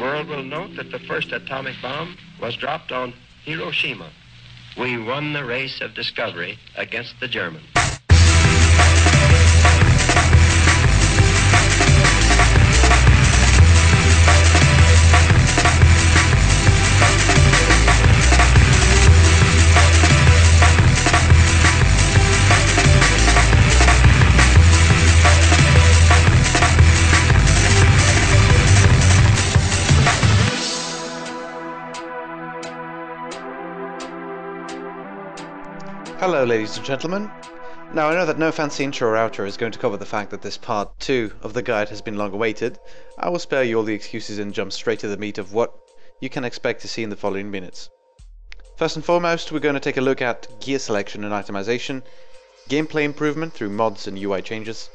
world will note that the first atomic bomb was dropped on Hiroshima. We won the race of discovery against the Germans. Hello ladies and gentlemen. Now I know that no fancy intro or outro is going to cover the fact that this part 2 of the guide has been long awaited. I will spare you all the excuses and jump straight to the meat of what you can expect to see in the following minutes. First and foremost, we're going to take a look at gear selection and itemization, gameplay improvement through mods and UI changes,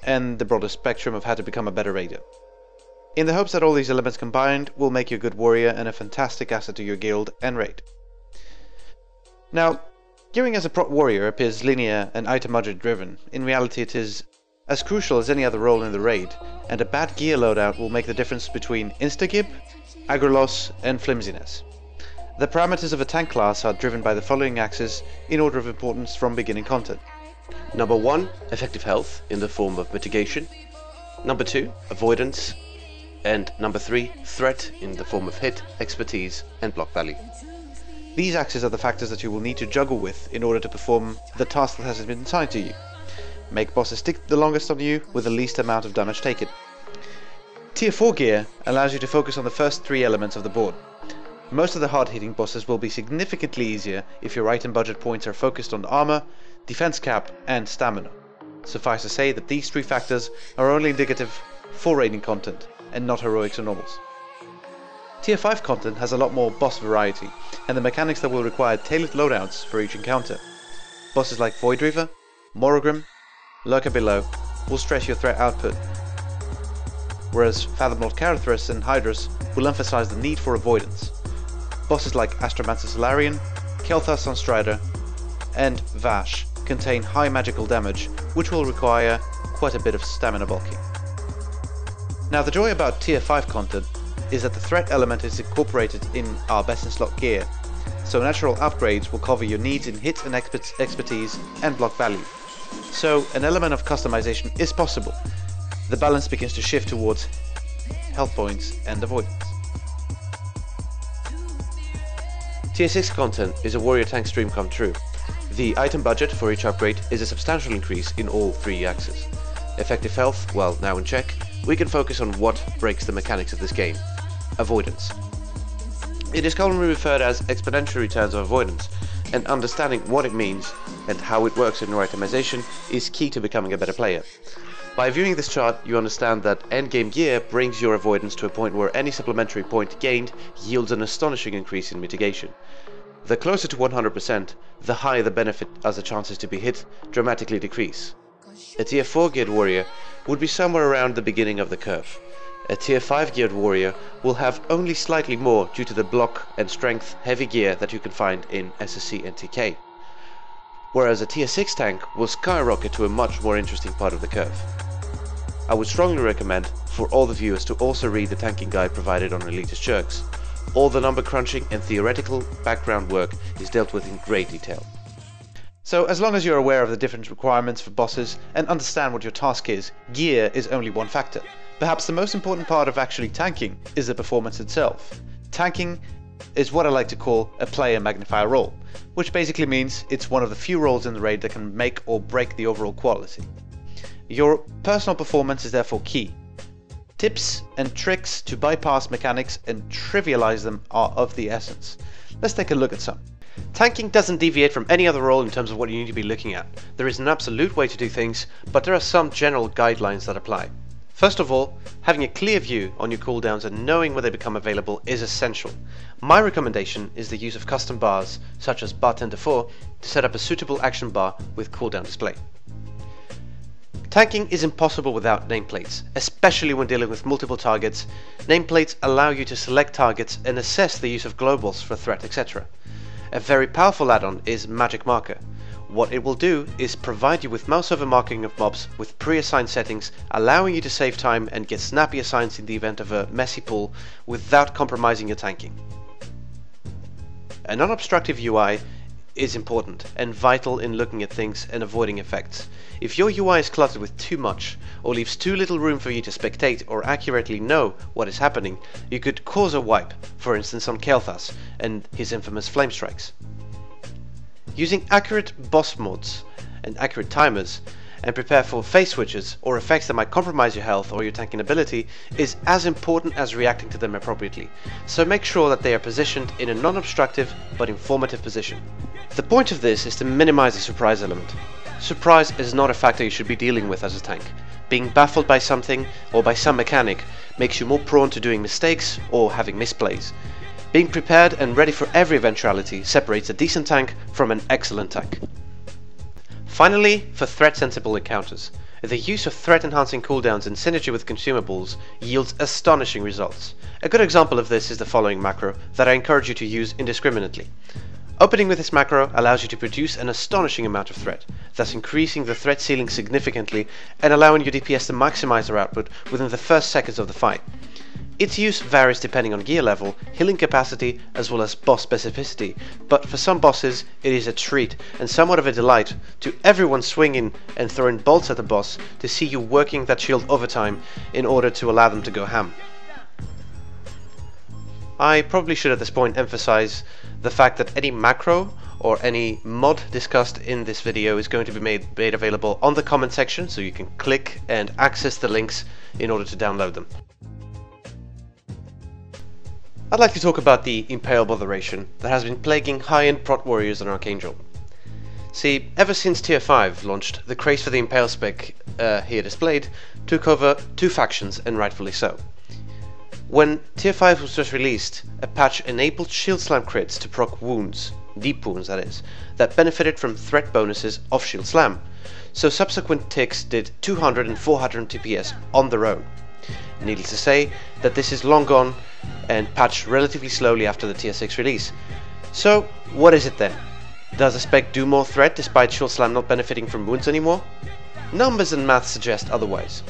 and the broader spectrum of how to become a better raider. In the hopes that all these elements combined will make you a good warrior and a fantastic asset to your guild and raid. Now, gearing as a prot warrior appears linear and item budget driven. In reality it is as crucial as any other role in the raid, and a bad gear loadout will make the difference between insta-gib, aggro loss and flimsiness. The parameters of a tank class are driven by the following axes in order of importance from beginning content. Number 1, effective health in the form of mitigation. Number 2, avoidance. And number 3, threat in the form of hit, expertise and block value. These axes are the factors that you will need to juggle with in order to perform the task that has been assigned to you. Make bosses stick the longest on you with the least amount of damage taken. Tier 4 gear allows you to focus on the first 3 elements of the board. Most of the hard-hitting bosses will be significantly easier if your item budget points are focused on armor, defense cap and stamina. Suffice to say that these 3 factors are only indicative for raiding content and not heroics or normals. Tier 5 content has a lot more boss variety, and the mechanics that will require tailored loadouts for each encounter. Bosses like Void Reaver, Morogrim, Lurker Below will stress your threat output, whereas Fathomlord Carathras and Hydrus will emphasize the need for avoidance. Bosses like Astromancer Solarian, Kel'Thas Sunstrider, and Vash contain high magical damage, which will require quite a bit of stamina bulking. Now the joy about Tier 5 content is that the threat element is incorporated in our best in slot gear, so natural upgrades will cover your needs in hit and expertise and block value. So an element of customization is possible. The balance begins to shift towards health points and avoidance. Tier 6 content is a warrior tank dream come true. The item budget for each upgrade is a substantial increase in all 3 axes. Effective health, well, now in check, we can focus on what breaks the mechanics of this game. Avoidance. It is commonly referred as exponential returns of avoidance, and understanding what it means and how it works in your itemization is key to becoming a better player. By viewing this chart, you understand that endgame gear brings your avoidance to a point where any supplementary point gained yields an astonishing increase in mitigation. The closer to 100%, the higher the benefit as the chances to be hit dramatically decrease. A tier 4 geared warrior would be somewhere around the beginning of the curve. A tier 5 geared warrior will have only slightly more due to the block and strength heavy gear that you can find in SSC and D.kay. Whereas a tier 6 tank will skyrocket to a much more interesting part of the curve. I would strongly recommend for all the viewers to also read the tanking guide provided on Elitist Jerks. All the number crunching and theoretical background work is dealt with in great detail. So as long as you're aware of the different requirements for bosses and understand what your task is, gear is only one factor. Perhaps the most important part of actually tanking is the performance itself. Tanking is what I like to call a player magnifier role, which basically means it's one of the few roles in the raid that can make or break the overall quality. Your personal performance is therefore key. Tips and tricks to bypass mechanics and trivialize them are of the essence. Let's take a look at some. Tanking doesn't deviate from any other role in terms of what you need to be looking at. There is an absolute way to do things, but there are some general guidelines that apply. First of all, having a clear view on your cooldowns and knowing when they become available is essential. My recommendation is the use of custom bars, such as Bartender 4, to set up a suitable action bar with cooldown display. Tanking is impossible without nameplates, especially when dealing with multiple targets. Nameplates allow you to select targets and assess the use of globals for threat, etc. A very powerful add-on is Magic Marker. What it will do is provide you with mouse over marking of mobs with pre-assigned settings, allowing you to save time and get snappy assigns in the event of a messy pull without compromising your tanking. A non-obstructive UI is important and vital in looking at things and avoiding effects. If your UI is cluttered with too much, or leaves too little room for you to spectate or accurately know what is happening, you could cause a wipe, for instance on Kael'thas and his infamous flame strikes. Using accurate boss mods and accurate timers, and prepare for phase switches or effects that might compromise your health or your tanking ability is as important as reacting to them appropriately, so make sure that they are positioned in a non-obstructive but informative position. The point of this is to minimize the surprise element. Surprise is not a factor you should be dealing with as a tank. Being baffled by something or by some mechanic makes you more prone to doing mistakes or having misplays. Being prepared and ready for every eventuality separates a decent tank from an excellent tank. Finally, for threat-sensible encounters, the use of threat-enhancing cooldowns in synergy with consumables yields astonishing results. A good example of this is the following macro that I encourage you to use indiscriminately. Opening with this macro allows you to produce an astonishing amount of threat, thus increasing the threat ceiling significantly and allowing your DPS to maximize their output within the first seconds of the fight. Its use varies depending on gear level, healing capacity, as well as boss specificity, but for some bosses it is a treat and somewhat of a delight to everyone swinging and throwing bolts at the boss to see you working that shield overtime in order to allow them to go ham. I probably should at this point emphasize the fact that any macro or any mod discussed in this video is going to be made available on the comment section, so you can click and access the links in order to download them. I'd like to talk about the Impale botheration that has been plaguing high-end prot warriors on Archangel. See, ever since Tier 5 launched, the craze for the Impale spec here displayed took over two factions, and rightfully so. When Tier 5 was just released, a patch enabled shield slam crits to proc wounds, deep wounds that is, that benefited from threat bonuses of shield slam, so subsequent ticks did 200 and 400 TPS on their own. Needless to say that this is long gone and patched relatively slowly after the Tier 6 release. So what is it then? Does the spec do more threat despite shield slam not benefiting from wounds anymore? Numbers and math suggest otherwise.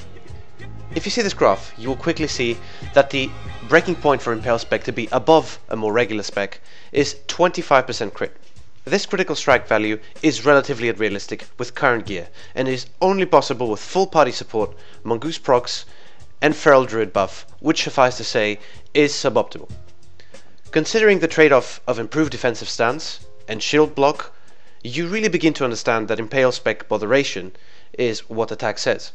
If you see this graph, you will quickly see that the breaking point for Impale spec to be above a more regular spec is 25% crit. This critical strike value is relatively unrealistic with current gear and is only possible with full party support, Mongoose procs and Feral Druid buff, which suffice to say is suboptimal. Considering the trade-off of improved defensive stance and shield block, you really begin to understand that Impale spec botheration is what the tag says.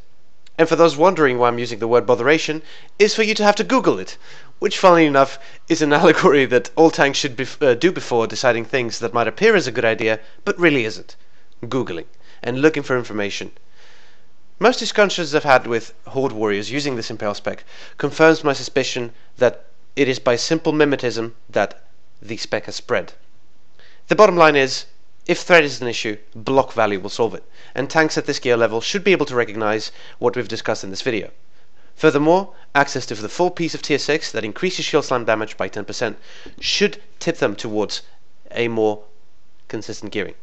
And for those wondering why I'm using the word botheration, is for you to have to Google it, which funnily enough is an allegory that all tanks should do before deciding things that might appear as a good idea, but really isn't. Googling and looking for information. Most discussions I've had with Horde warriors using this Impale spec confirms my suspicion that it is by simple mimetism that the spec has spread. The bottom line is, if threat is an issue, block value will solve it, and tanks at this gear level should be able to recognize what we've discussed in this video. Furthermore, access to the full piece of Tier 6 that increases shield slam damage by 10% should tip them towards a more consistent gearing.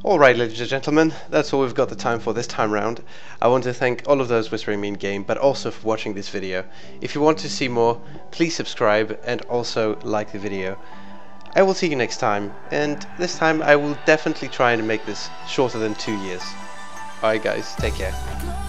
Alright, ladies and gentlemen, that's all we've got the time for this time round. I want to thank all of those whispering me in game, but also for watching this video. If you want to see more, please subscribe and also like the video. I will see you next time, and this time I will definitely try and make this shorter than 2 years. Alright guys, take care.